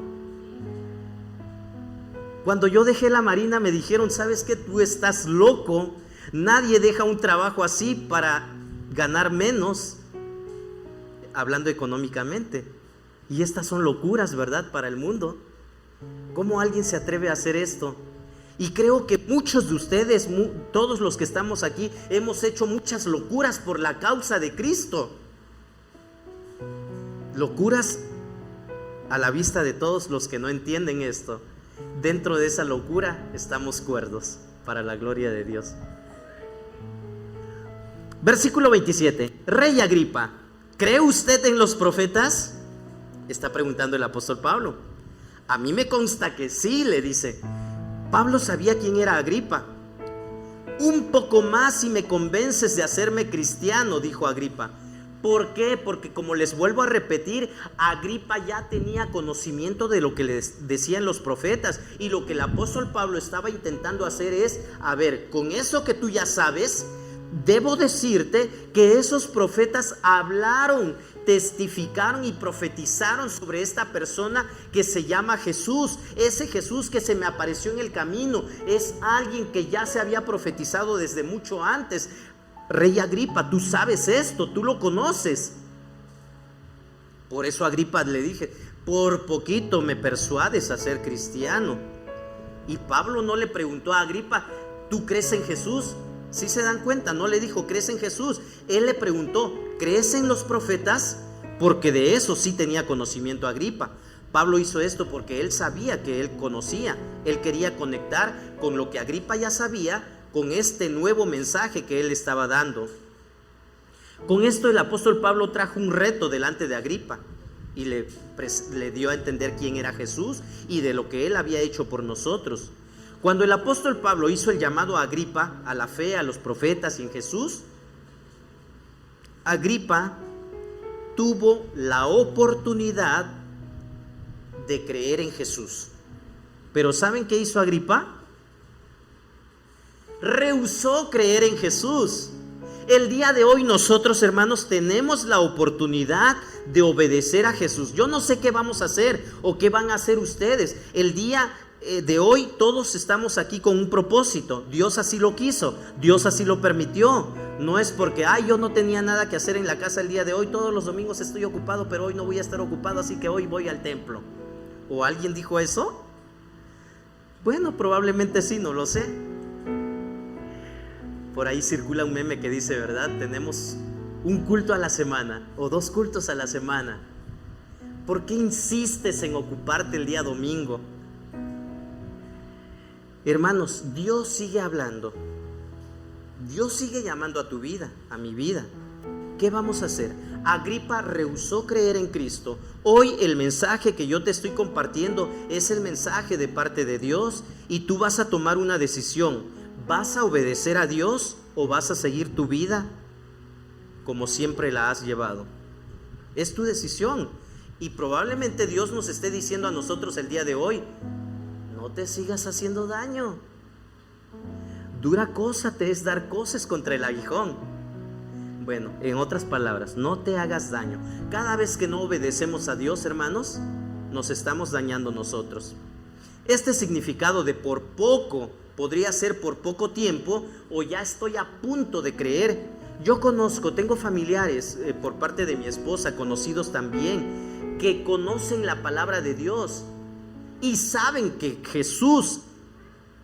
Cuando yo dejé la marina me dijeron: ¿sabes qué? Tú estás loco. Nadie deja un trabajo así para ganar menos, hablando económicamente. Y estas son locuras, ¿verdad? Para el mundo. ¿Cómo alguien se atreve a hacer esto? Y creo que muchos de ustedes, todos los que estamos aquí, hemos hecho muchas locuras por la causa de Cristo. Locuras a la vista de todos los que no entienden esto. Dentro de esa locura estamos cuerdos para la gloria de Dios. Versículo 27. Rey Agripa, ¿cree usted en los profetas?, está preguntando el apóstol Pablo. A mí me consta que sí, le dice. Pablo sabía quién era Agripa. Un poco más si me convences de hacerme cristiano, dijo Agripa. ¿Por qué? Porque, como les vuelvo a repetir, Agripa ya tenía conocimiento de lo que les decían los profetas, y lo que el apóstol Pablo estaba intentando hacer es: a ver, con eso que tú ya sabes, debo decirte que esos profetas hablaron, testificaron y profetizaron sobre esta persona que se llama Jesús. Ese Jesús que se me apareció en el camino es alguien que ya se había profetizado desde mucho antes. Rey Agripa, tú sabes esto, tú lo conoces. Por eso Agripa le dije: por poquito me persuades a ser cristiano. Y Pablo no le preguntó a Agripa: ¿tú crees en Jesús? ¿Sí se dan cuenta? No le dijo: ¿crees en Jesús? Él le preguntó: ¿crees en los profetas? Porque de eso sí tenía conocimiento Agripa. Pablo hizo esto porque él sabía que él conocía. Él quería conectar con lo que Agripa ya sabía, con este nuevo mensaje que él estaba dando. Con esto el apóstol Pablo trajo un reto delante de Agripa y le dio a entender quién era Jesús y de lo que él había hecho por nosotros. Cuando el apóstol Pablo hizo el llamado a Agripa a la fe, a los profetas y en Jesús, Agripa tuvo la oportunidad de creer en Jesús. Pero ¿saben qué hizo Agripa? Rehusó creer en Jesús. El día de hoy nosotros, hermanos, tenemos la oportunidad de obedecer a Jesús. Yo no sé qué vamos a hacer o qué van a hacer ustedes. El día de hoy todos estamos aquí con un propósito. Dios así lo quiso, Dios así lo permitió. No es porque, yo no tenía nada que hacer en la casa el día de hoy, todos los domingos estoy ocupado, pero hoy no voy a estar ocupado, así que hoy voy al templo. ¿O alguien dijo eso? Bueno, probablemente sí, no lo sé. Por ahí circula un meme que dice, ¿verdad? Tenemos un culto a la semana o 2 cultos a la semana. ¿Por qué insistes en ocuparte el día domingo? Hermanos, Dios sigue hablando. Dios sigue llamando a tu vida, a mi vida. ¿Qué vamos a hacer? Agripa rehusó creer en Cristo. Hoy el mensaje que yo te estoy compartiendo es el mensaje de parte de Dios y tú vas a tomar una decisión. ¿Vas a obedecer a Dios o vas a seguir tu vida como siempre la has llevado? Es tu decisión. Y probablemente Dios nos esté diciendo a nosotros el día de hoy: no te sigas haciendo daño. Dura cosa te es dar coces contra el aguijón. Bueno, en otras palabras, no te hagas daño. Cada vez que no obedecemos a Dios, hermanos, nos estamos dañando nosotros. Este significado de por poco podría ser por poco tiempo o ya estoy a punto de creer. Yo tengo familiares por parte de mi esposa, conocidos también, que conocen la palabra de Dios y saben que Jesús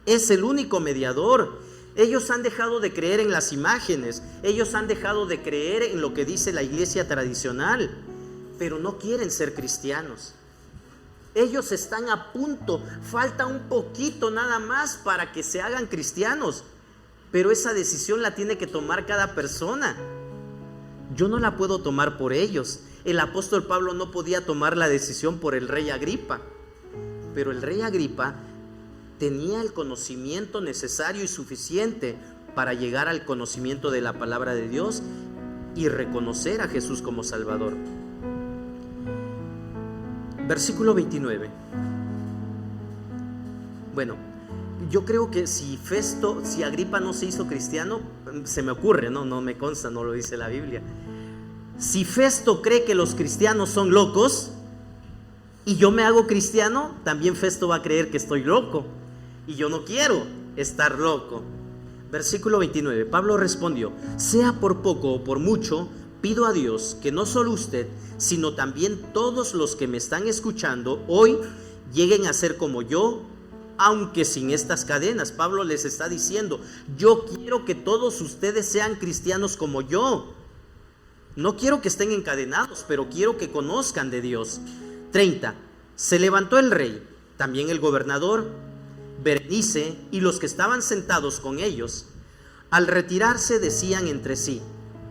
es el único mediador. Ellos han dejado de creer en las imágenes, ellos han dejado de creer en lo que dice la iglesia tradicional, pero no quieren ser cristianos. Ellos están a punto, falta un poquito nada más para que se hagan cristianos, pero esa decisión la tiene que tomar cada persona. Yo no la puedo tomar por ellos. El apóstol Pablo no podía tomar la decisión por el rey Agripa, pero el rey Agripa tenía el conocimiento necesario y suficiente para llegar al conocimiento de la palabra de Dios y reconocer a Jesús como Salvador. Versículo 29. Bueno, yo creo que si Agripa no se hizo cristiano, se me ocurre, no me consta, no lo dice la Biblia. Si Festo cree que los cristianos son locos y yo me hago cristiano, también Festo va a creer que estoy loco y yo no quiero estar loco. Versículo 29. Pablo respondió: sea por poco o por mucho, pido a Dios que no solo usted, sino también todos los que me están escuchando hoy lleguen a ser como yo, aunque sin estas cadenas. Pablo les está diciendo: yo quiero que todos ustedes sean cristianos como yo. No quiero que estén encadenados, pero quiero que conozcan de Dios. 30. Se levantó el rey, también el gobernador, Berenice y los que estaban sentados con ellos. Al retirarse decían entre sí: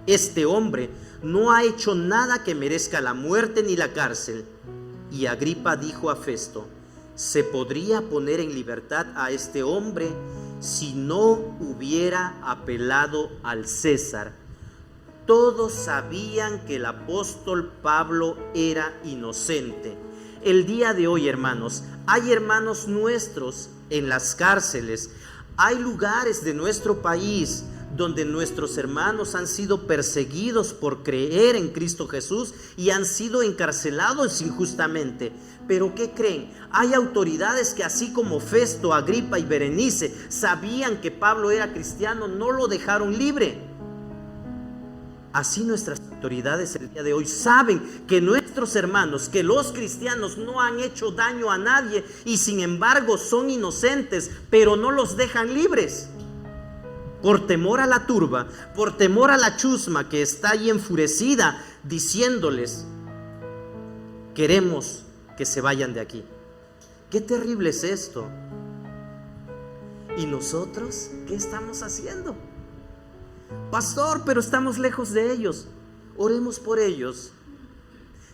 este hombre no ha hecho nada que merezca la muerte ni la cárcel. Y Agripa dijo a Festo: se podría poner en libertad a este hombre si no hubiera apelado al César. Todos sabían que el apóstol Pablo era inocente. El día de hoy, hermanos, hay hermanos nuestros en las cárceles. Hay lugares de nuestro país donde nuestros hermanos han sido perseguidos por creer en Cristo Jesús y han sido encarcelados injustamente. Pero ¿qué creen? Hay autoridades que, así como Festo, Agripa y Berenice sabían que Pablo era cristiano, no lo dejaron libre. Así nuestras autoridades el día de hoy saben que nuestros hermanos, que los cristianos no han hecho daño a nadie y sin embargo son inocentes, pero no los dejan libres. Por temor a la turba, por temor a la chusma que está ahí enfurecida, diciéndoles: queremos que se vayan de aquí. Qué terrible es esto. ¿Y nosotros qué estamos haciendo? Pastor, pero estamos lejos de ellos. Oremos por ellos.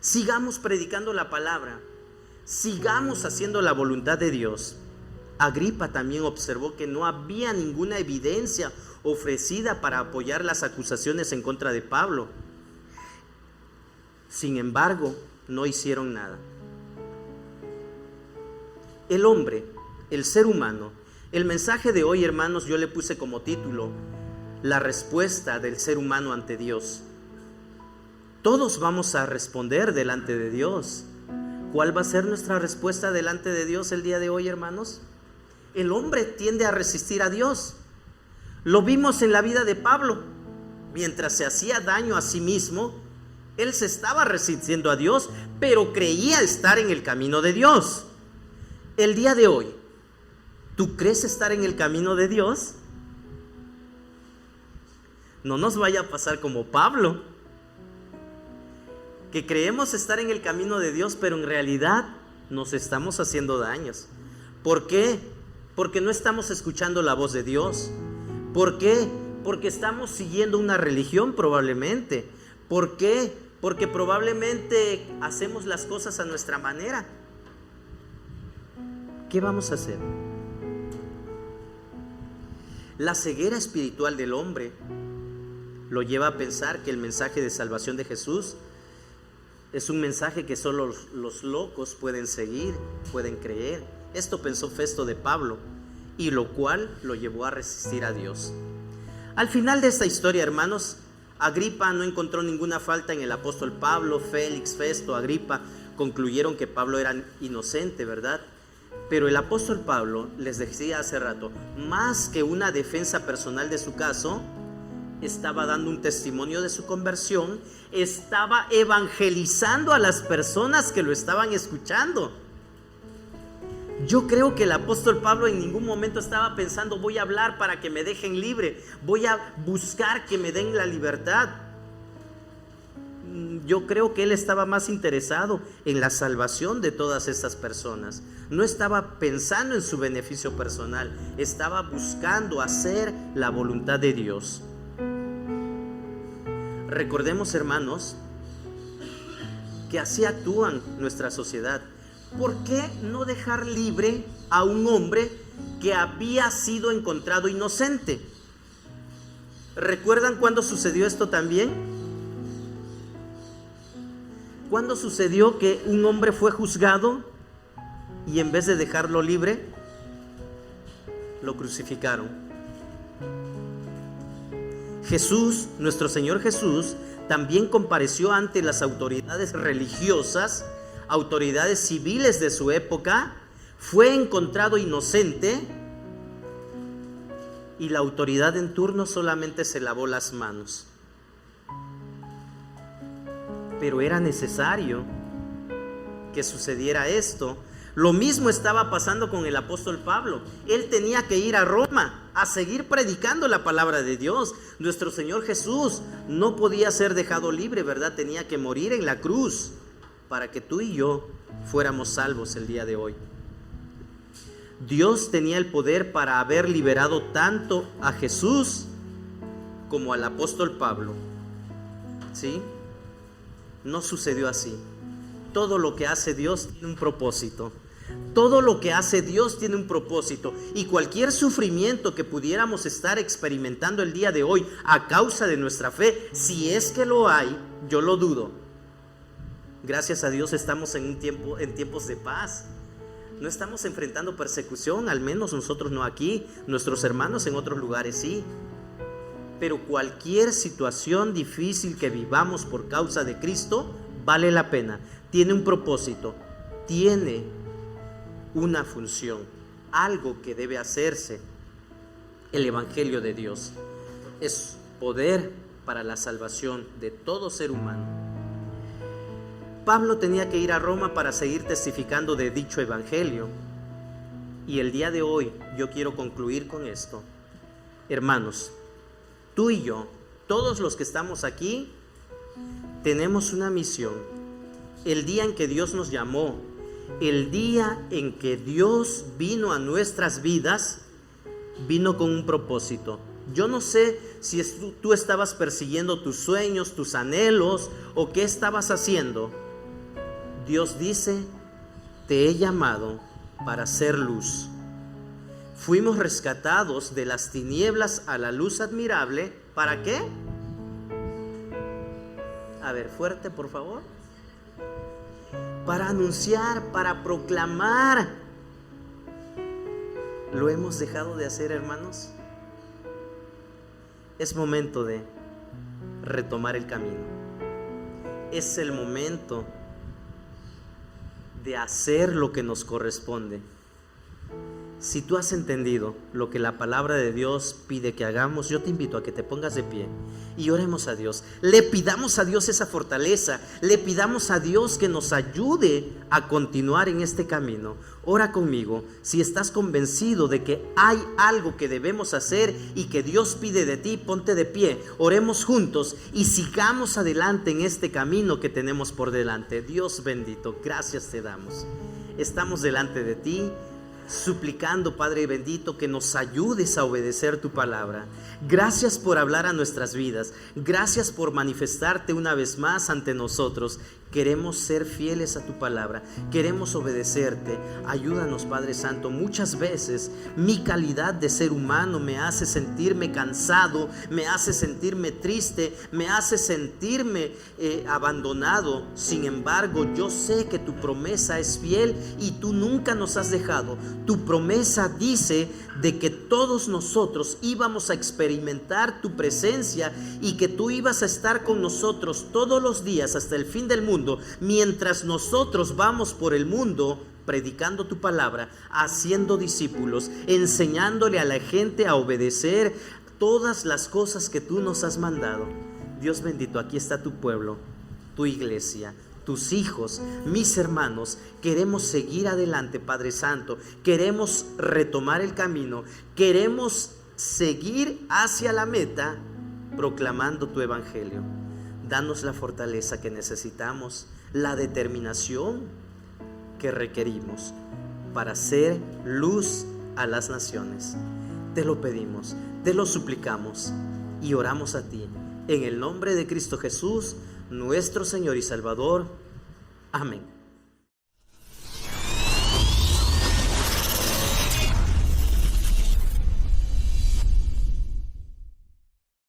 Sigamos predicando la palabra. Sigamos haciendo la voluntad de Dios. Agripa también observó que no había ninguna evidencia ofrecida para apoyar las acusaciones en contra de Pablo. Sin embargo, no hicieron nada. El hombre, el ser humano, el mensaje de hoy, hermanos, yo le puse como título: la respuesta del ser humano ante Dios. Todos vamos a responder delante de Dios. ¿Cuál va a ser nuestra respuesta delante de Dios el día de hoy, hermanos? El hombre tiende a resistir a Dios. Lo vimos en la vida de Pablo. Mientras se hacía daño a sí mismo, él se estaba resistiendo a Dios, pero creía estar en el camino de Dios. El día de hoy, ¿tú crees estar en el camino de Dios? No nos vaya a pasar como Pablo, que creemos estar en el camino de Dios, pero en realidad nos estamos haciendo daños. ¿Por qué? Porque no estamos escuchando la voz de Dios. ¿Por qué? Porque estamos siguiendo una religión probablemente. ¿Por qué? Porque probablemente hacemos las cosas a nuestra manera. ¿Qué vamos a hacer? La ceguera espiritual del hombre lo lleva a pensar que el mensaje de salvación de Jesús es un mensaje que solo los locos pueden seguir, pueden creer. Esto pensó Festo de Pablo, y lo cual lo llevó a resistir a Dios. Al final de esta historia, hermanos, Agripa no encontró ninguna falta en el apóstol Pablo. Félix, Festo, Agripa concluyeron que Pablo era inocente, ¿verdad? Pero el apóstol Pablo, les decía hace rato, más que una defensa personal de su caso, estaba dando un testimonio de su conversión, estaba evangelizando a las personas que lo estaban escuchando. Yo creo que el apóstol Pablo en ningún momento estaba pensando: voy a hablar para que me dejen libre, voy a buscar que me den la libertad. Yo creo que él estaba más interesado en la salvación de todas estas personas. No estaba pensando en su beneficio personal, estaba buscando hacer la voluntad de Dios. Recordemos, hermanos, que así actúa nuestra sociedad. ¿Por qué no dejar libre a un hombre que había sido encontrado inocente? ¿Recuerdan cuándo sucedió esto también? ¿Cuándo sucedió que un hombre fue juzgado y en vez de dejarlo libre, lo crucificaron? Jesús, nuestro Señor Jesús, también compareció ante las autoridades religiosas, autoridades civiles de su época, fue encontrado inocente y la autoridad en turno solamente se lavó las manos. Pero era necesario que sucediera esto. Lo mismo estaba pasando con el apóstol Pablo. Él tenía que ir a Roma a seguir predicando la palabra de Dios. Nuestro Señor Jesús no podía ser dejado libre, ¿verdad? Tenía que morir en la cruz para que tú y yo fuéramos salvos el día de hoy. Dios tenía el poder para haber liberado tanto a Jesús como al apóstol Pablo. ¿Sí? No sucedió así. Todo lo que hace Dios tiene un propósito. Todo lo que hace Dios tiene un propósito. Y cualquier sufrimiento que pudiéramos estar experimentando el día de hoy a causa de nuestra fe, si es que lo hay, yo lo dudo. Gracias a Dios estamos en tiempos de paz. No estamos enfrentando persecución, al menos nosotros no aquí. Nuestros hermanos en otros lugares sí. Pero cualquier situación difícil que vivamos por causa de Cristo vale la pena. Tiene un propósito, tiene una función, algo que debe hacerse. El Evangelio de Dios es poder para la salvación de todo ser humano. Pablo tenía que ir a Roma para seguir testificando de dicho Evangelio. Y el día de hoy yo quiero concluir con esto. Hermanos, tú y yo, todos los que estamos aquí, tenemos una misión. El día en que Dios nos llamó, el día en que Dios vino a nuestras vidas, vino con un propósito. Yo no sé si tú estabas persiguiendo tus sueños, tus anhelos, o qué estabas haciendo. Dios dice: te he llamado para ser luz. Fuimos rescatados de las tinieblas a la luz admirable. ¿Para qué? A ver, fuerte, por favor. para anunciar, para proclamar. ¿Lo hemos dejado de hacer, hermanos? Es momento de retomar el camino. Es el momento de hacer lo que nos corresponde. Si tú has entendido lo que la palabra de Dios pide que hagamos, yo te invito a que te pongas de pie y oremos a Dios. Le pidamos a Dios esa fortaleza, le pidamos a Dios que nos ayude a continuar en este camino. Ora conmigo si estás convencido de que hay algo que debemos hacer y que Dios pide de ti. Ponte de pie, oremos juntos y sigamos adelante en este camino que tenemos por delante. Dios bendito, gracias te damos. Estamos delante de ti, suplicando, Padre bendito, que nos ayudes a obedecer tu palabra. Gracias por hablar a nuestras vidas. Gracias por manifestarte una vez más ante nosotros. Queremos ser fieles a tu palabra, queremos obedecerte. Ayúdanos, Padre Santo. Muchas veces mi calidad de ser humano me hace sentirme cansado, me hace sentirme triste, me hace sentirme abandonado. Sin embargo, yo sé que tu promesa es fiel y tú nunca nos has dejado. Tu promesa dice de que todos nosotros íbamos a experimentar tu presencia y que tú ibas a estar con nosotros todos los días hasta el fin del mundo. Mientras nosotros vamos por el mundo predicando tu palabra, haciendo discípulos, enseñándole a la gente a obedecer todas las cosas que tú nos has mandado. Dios bendito, aquí está tu pueblo, tu iglesia, tus hijos, mis hermanos. Queremos seguir adelante, Padre Santo. Queremos retomar el camino. Queremos seguir hacia la meta proclamando tu evangelio. Danos la fortaleza que necesitamos, la determinación que requerimos para ser luz a las naciones. Te lo pedimos, te lo suplicamos y oramos a ti. En el nombre de Cristo Jesús, nuestro Señor y Salvador. Amén.